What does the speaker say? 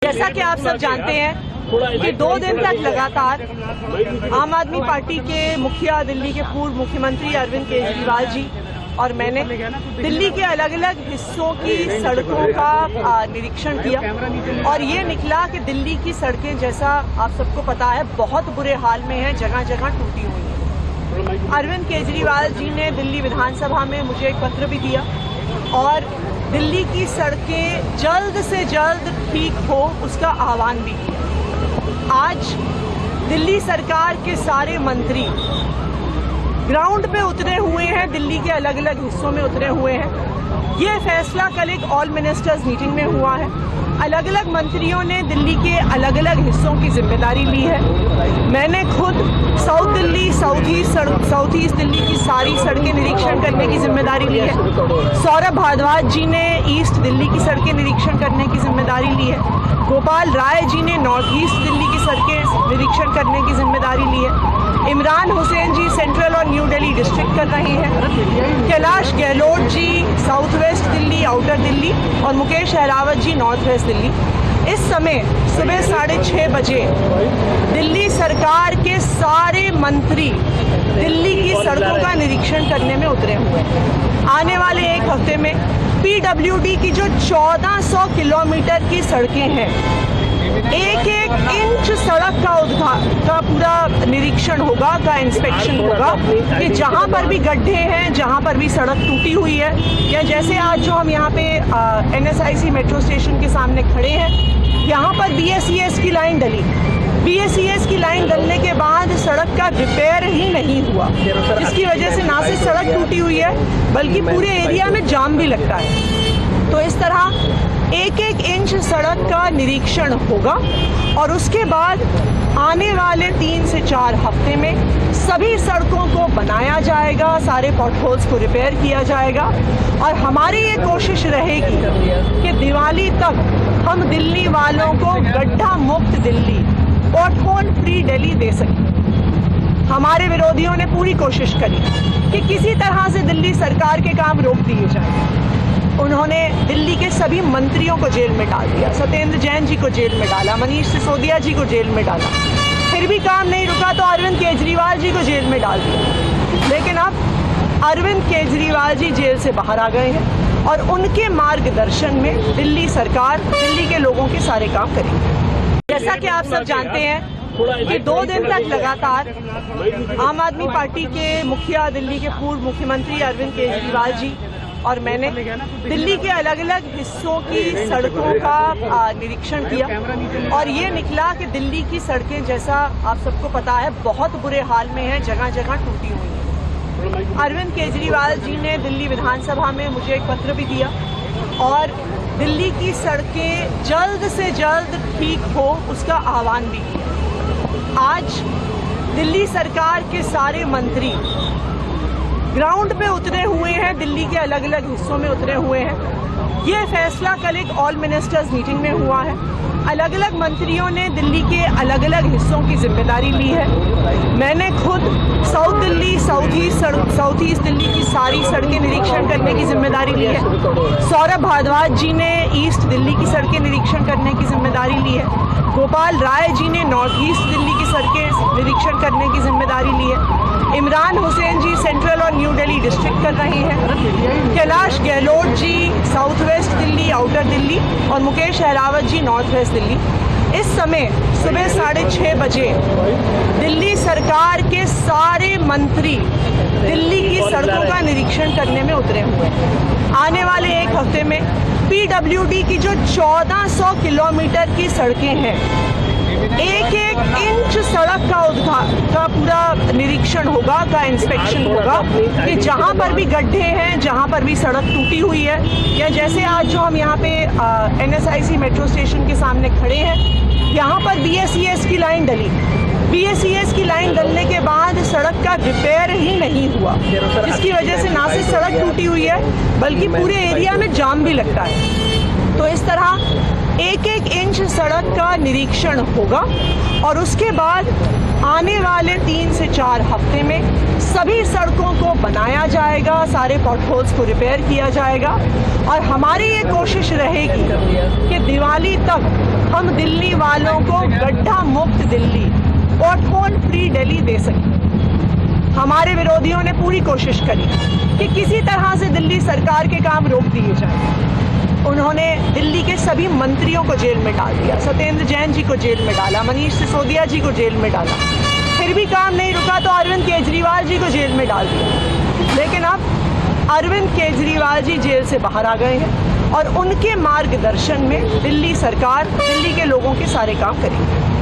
जैसा कि आप सब जानते हैं कि 2 दिन तक लगातार आम आदमी पार्टी के मुखिया, दिल्ली के पूर्व मुख्यमंत्री अरविंद केजरीवाल जी और मैंने दिल्ली के अलग अलग हिस्सों की सड़कों का निरीक्षण किया और ये निकला कि दिल्ली की सड़कें, जैसा आप सबको पता है, बहुत बुरे हाल में हैं, जगह जगह टूटी हुई हैं। अरविंद केजरीवाल जी ने दिल्ली विधानसभा में मुझे एक पत्र भी दिया और दिल्ली की सड़कें जल्द से जल्द ठीक हो उसका आह्वान भी किया। आज दिल्ली सरकार के सारे मंत्री ग्राउंड पे उतरे हुए हैं, दिल्ली के अलग अलग हिस्सों में उतरे हुए हैं। ये फैसला कल एक ऑल मिनिस्टर्स मीटिंग में हुआ है। अलग अलग मंत्रियों ने दिल्ली के अलग अलग हिस्सों की जिम्मेदारी ली है। मैंने खुद south Delhi, south east Delhi की सारी सड़कें निरीक्षण करने की जिम्मेदारी ली है। सौरभ भारद्वाज जी ने ईस्ट दिल्ली की सड़कें निरीक्षण करने की जिम्मेदारी ली है। गोपाल राय जी ने नॉर्थ ईस्ट दिल्ली की सड़कें निरीक्षण करने की जिम्मेदारी ली है। इमरान हुसैन जी सेंट्रल और न्यू दिल्ली डिस्ट्रिक्ट कर रहे हैं। Kailash Gahlot ji south west Delhi, outer Delhi और मुकेश अहलावत जी नॉर्थ वेस्ट दिल्ली। इस समय सुबह 6:30 बजे दिल्ली सरकार के सारे मंत्री दिल्ली की सड़कों का निरीक्षण करने में उतरे हुए हैं। आने वाले एक हफ्ते में PWD की जो 1400 किलोमीटर की सड़कें हैं, एक एक इंच सड़क का पूरा निरीक्षण होगा, का इंस्पेक्शन होगा कि जहाँ पर भी गड्ढे हैं, जहाँ पर भी सड़क टूटी हुई है, या जैसे आज जो हम यहाँ पे NSIC मेट्रो स्टेशन के सामने खड़े हैं, यहाँ पर BSES की लाइन डली। BSES की लाइन डलने के बाद सड़क का रिपेयर ही नहीं हुआ, जिसकी वजह से ना सिर्फ सड़क टूटी हुई है बल्कि पूरे एरिया में जाम भी लगता है। तो इस तरह एक एक इंच सड़क का निरीक्षण होगा और उसके बाद आने वाले 3 से 4 हफ्ते में सभी सड़कों को बनाया जाएगा, सारे पॉटहोल्स को रिपेयर किया जाएगा और हमारी ये कोशिश रहेगी कि दिवाली तक हम दिल्ली वालों को गड्ढा मुक्त दिल्ली, पॉटहोल फ्री दिल्ली दे सकें। हमारे विरोधियों ने पूरी कोशिश करी कि किसी तरह से दिल्ली सरकार के काम रोक दिए जाए। उन्होंने दिल्ली के सभी मंत्रियों को जेल में डाल दिया, सत्येंद्र जैन जी को जेल में डाला, मनीष सिसोदिया जी को जेल में डाला। फिर भी काम नहीं रुका तो अरविंद केजरीवाल जी को जेल में डाल दिया। लेकिन अब अरविंद केजरीवाल जी जेल से बाहर आ गए हैं और उनके मार्गदर्शन में दिल्ली सरकार दिल्ली के लोगों के सारे काम करेगी। जैसा कि आप सब जानते हैं कि 2 दिन तक लगातार आम आदमी पार्टी के मुखिया, दिल्ली के पूर्व मुख्यमंत्री अरविंद केजरीवाल जी और मैंने दिल्ली के अलग अलग हिस्सों की सड़कों का निरीक्षण किया और ये निकला कि दिल्ली की सड़कें, जैसा आप सबको पता है, बहुत बुरे हाल में हैं, जगह जगह टूटी हुई हैं। अरविंद केजरीवाल जी ने दिल्ली विधानसभा में मुझे एक पत्र भी दिया और दिल्ली की सड़कें जल्द से जल्द ठीक हो उसका आह्वान भी किया। आज दिल्ली सरकार के सारे मंत्री ग्राउंड पे उतरे हुए हैं, दिल्ली के अलग अलग हिस्सों में उतरे हुए हैं। ये फैसला कल एक ऑल मिनिस्टर्स मीटिंग में हुआ है। अलग अलग मंत्रियों ने दिल्ली के अलग अलग हिस्सों की जिम्मेदारी ली है। मैंने खुद south Delhi, south east Delhi की सारी सड़कें निरीक्षण करने की जिम्मेदारी ली है। सौरभ भारद्वाज जी ने ईस्ट दिल्ली की सड़कें निरीक्षण करने की जिम्मेदारी ली है। गोपाल राय जी ने नॉर्थ ईस्ट दिल्ली की सड़कें निरीक्षण करने की जिम्मेदारी ली है। इमरान हुसैन जी सेंट्रल और न्यू दिल्ली डिस्ट्रिक्ट कर रहे हैं। Kailash Gahlot ji south west Delhi, outer Delhi और मुकेश अहलावत जी नॉर्थ वेस्ट दिल्ली। इस समय सुबह 6:30 बजे दिल्ली सरकार के सारे मंत्री दिल्ली की सड़कों का निरीक्षण करने में उतरे हुए हैं। आने वाले एक हफ्ते में PWD की जो 1400 किलोमीटर की सड़कें हैं, एक एक इंच सड़क का पूरा निरीक्षण होगा, का इंस्पेक्शन होगा कि जहाँ पर भी गड्ढे हैं, जहाँ पर भी सड़क टूटी हुई है, या जैसे आज जो हम यहाँ पे NSIC मेट्रो स्टेशन के सामने खड़े हैं, यहाँ पर BSES की लाइन डली। BSES की लाइन डलने के बाद सड़क का रिपेयर ही नहीं हुआ, जिसकी वजह से ना सिर्फ सड़क टूटी हुई है बल्कि पूरे एरिया में जाम भी लगता है। तो इस तरह एक एक इंच सड़क का निरीक्षण होगा और उसके बाद आने वाले 3 से 4 हफ्ते में सभी सड़कों को बनाया जाएगा, सारे पॉटहोल्स को रिपेयर किया जाएगा और हमारी ये कोशिश रहेगी कि दिवाली तक हम दिल्ली वालों को गड्ढा मुक्त दिल्ली, पॉटहोल फ्री दिल्ली दे सकें। हमारे विरोधियों ने पूरी कोशिश करी कि किसी तरह से दिल्ली सरकार के काम रोक दिए जाए। उन्होंने दिल्ली के सभी मंत्रियों को जेल में डाल दिया, सत्येंद्र जैन जी को जेल में डाला, मनीष सिसोदिया जी को जेल में डाला। फिर भी काम नहीं रुका तो अरविंद केजरीवाल जी को जेल में डाल दिया। लेकिन अब अरविंद केजरीवाल जी जेल से बाहर आ गए हैं और उनके मार्गदर्शन में दिल्ली सरकार दिल्ली के लोगों के सारे काम करेगी।